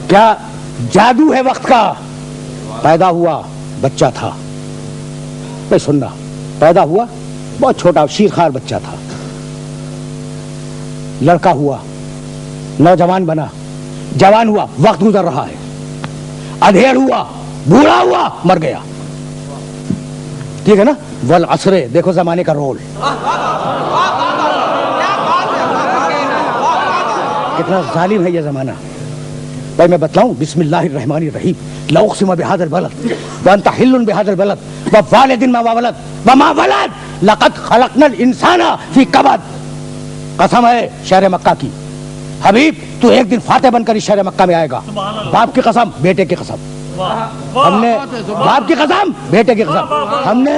کیا جادو ہے وقت کا؟ پیدا ہوا بچہ تھا، میں سننا، پیدا ہوا بہت چھوٹا شیرخوار بچہ تھا، لڑکا ہوا، نوجوان بنا، جوان ہوا، وقت گزر رہا ہے، ادھیڑ ہوا، بوڑھا ہوا، مر گیا۔ ٹھیک ہے نا؟ والعصر، دیکھو زمانے کا رول کتنا ظالم ہے یہ زمانہ۔ بھائی میں بتلاؤں، بسم اللہ الرحمن الرحیم، لا اقسم بهذا البلد وانت حل بهذا البلد ووالد ما ولد وما ولد لقد خلقنا الانسان فی کبد۔ قسم ہے شہر مکہ کی، حبیب تو ایک دن فاتح بن کر اس شہر مکہ میں آئے گا۔ باپ کی قسم، بیٹے کی قسم، ہم نے باپ کی قسم، بیٹے کی قسم، ہم نے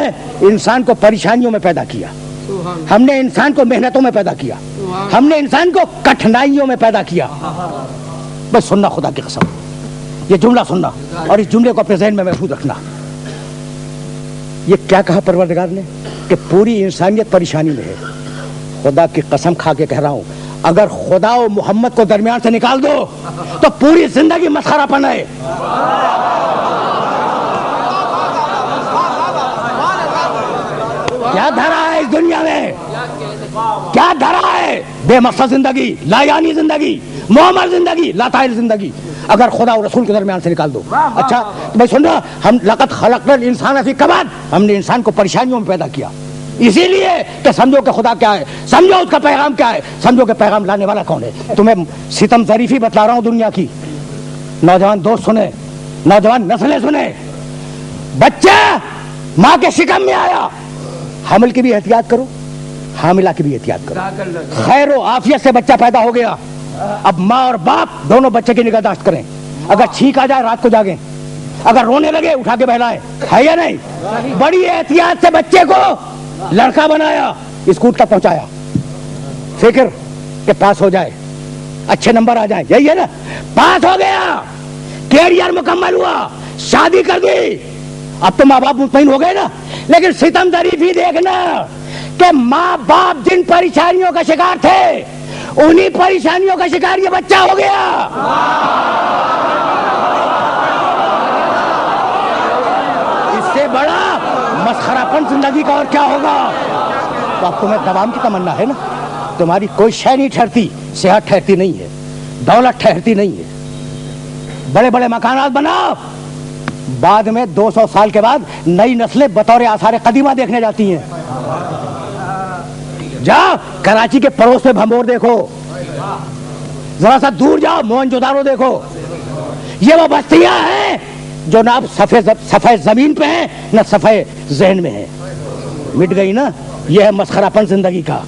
انسان کو پریشانیوں میں پیدا کیا، ہم نے انسان کو محنتوں میں پیدا کیا، ہم نے انسان کو کٹھنائیوں میں پیدا کیا۔ بس سننا، خدا کی قسم، یہ جملہ سننا اور اس جملے کو اپنے ذہن میں محفوظ رکھنا۔ یہ کیا کہا پروردگار نے کہ پوری انسانیت پریشانی میں ہے۔ خدا کی قسم کھا کے کہہ رہا ہوں، اگر خدا و محمد کو درمیان سے نکال دو تو پوری زندگی مسخرہ پن ہے۔ کیا دھرا ہے اس دنیا میں؟ کیا دھرا ہے؟ بے مقصد زندگی، لا یعنی زندگی، معمر زندگی، لاتعلق زندگی، اگر خدا اور رسول کے درمیان سے نکال دو۔ اچھا تو میں سننا، ہم لقد خلقنا الانسان فی کبد، ہم نے انسان کو پریشانیوں میں پیدا کیا، اسی لیے کہ سمجھو کہ خدا کیا ہے، سمجھو اس کا پیغام کیا ہے، سمجھو کہ پیغام لانے والا کون ہے۔ تمہیں ستم ظریفی بتلا رہا ہوں دنیا کی۔ نوجوان دوست سنے، نوجوان نسلیں سنے، بچہ ماں کے شکم میں آیا، حمل کی بھی احتیاط کرو، حاملہ کی بھی احتیاط کرو۔ خیر و عافیت سے بچہ پیدا ہو گیا، اب ماں اور باپ دونوں بچے کی نگہداشت کریں۔ اگر چھینک آ جائے رات کو جاگیں، اگر رونے لگے اٹھا کے بہلائیں، ہے یا نہیں؟ بڑی احتیاط سے بچے کو لڑکا بنایا، اسکول تک پہنچایا، فکر کہ پاس ہو جائے، اچھے نمبر آ جائیں، یہی ہے نا؟ پاس ہو گیا، کیریئر مکمل ہوا، شادی کر دی، اب تو ماں باپ مطمئن ہو گئے نا۔ لیکن ستم ظریفی دیکھنا کہ ماں باپ جن پریشانیوں کا شکار تھے انہی پریشانیوں کا شکار یہ بچہ ہو گیا۔ اس سے بڑا مسخرہ پن زندگی کا اور کیا ہوگا؟ تو اب تمہیں دوام کی تمنا ہے نا، تمہاری کوئی شے نہیں ٹھہرتی، صحت ٹھہرتی نہیں ہے، دولت ٹھہرتی نہیں ہے، بڑے بڑے مکانات بناؤ، بعد میں 200 سال کے بعد نئی نسلیں بطور آثار قدیمہ دیکھنے جاتی ہیں۔ جاؤ کراچی کے پڑوس میں بھمبور دیکھو، ذرا سا دور جاؤ موہنجودارو دیکھو، یہ وہ بستیاں ہیں جو نہ اب صفحہ زمین پہ ہیں نہ صفحہ ذہن میں ہیں، مٹ گئی نا۔ یہ ہے مسخرہ پن زندگی کا۔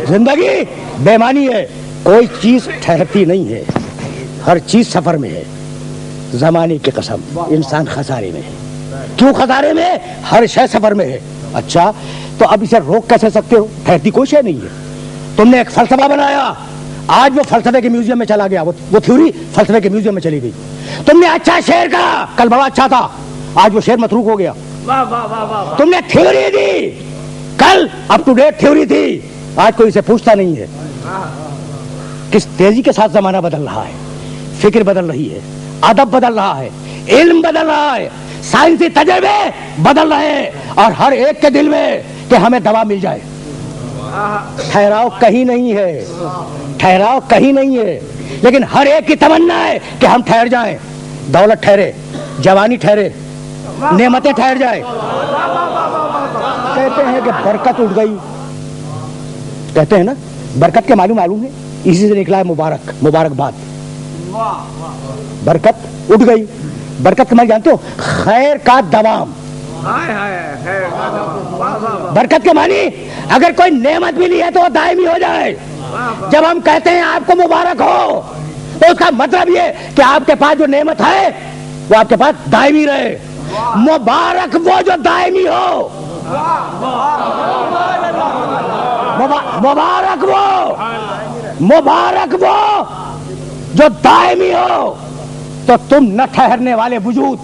زندگی بے معنی ہے، کوئی چیز ٹھہرتی نہیں ہے، ہر چیز سفر میں ہے۔ زمانے کی قسم، انسان خسارے میں ہے۔ کیوں خسارے میں؟ ہر شے سفر میں ہے۔ اچھا تو اب اسے روک کیسے سکتے ہو؟ ٹھہرتی کوئی شے نہیں ہے۔ تم نے ایک فلسفہ بنایا، آج وہ فلسفے کے میوزیم میں چلا گیا، وہ تھیوری فلسفے کے میوزیم میں چلی گئی۔ تم نے اچھا شعر کہا، کل بڑا اچھا تھا، آج وہ شعر متروک ہو گیا۔ تم نے تھیوری دی، کل اپ ٹو ڈیٹ تھیوری تھی، آج کوئی اسے پوچھتا نہیں ہے۔ کس تیزی کے ساتھ زمانہ بدل رہا ہے، فکر بدل رہی ہے، ادب بدل رہا ہے، علم بدل رہا ہے، سائنسی تجربے بدل رہے ہیں، اور ہر ایک کے دل میں کہ ہمیں دوا مل جائے۔ ٹھہراؤ کہیں نہیں ہے، ٹھہراؤ کہیں نہیں ہے، لیکن ہر ایک کی تمنا ہے کہ ہم ٹھہر جائیں، دولت ٹھہرے، جوانی ٹھہرے، نعمتیں ٹھہر جائیں۔ کہتے ہیں کہ برکت اٹھ گئی، کہتے ہیں نا برکت کے معلوم ہے، اسی سے نکلا ہے مبارکباد۔ برکت اٹھ گئی، برکت کے معنی جانتے ہو؟ خیر کا دوام۔ برکت کے معنی اگر کوئی نعمت ملی ہے تو وہ دائمی ہو جائے۔ جب ہم کہتے ہیں آپ کو مبارک ہو تو اس کا مطلب یہ کہ آپ کے پاس جو نعمت ہے وہ آپ کے پاس دائمی رہے۔ مبارک وہ جو دائمی ہو، مبارک وہ جو دائمی ہو۔ تو تم نہ ٹھہرنے والے وجود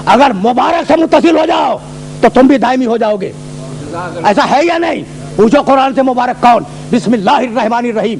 اگر مبارک سے متصل ہو جاؤ تو تم بھی دائمی ہو جاؤ گے۔ ایسا ہے یا نہیں؟ پوچھو قرآن سے مبارک کون؟ بسم اللہ الرحمن الرحیم،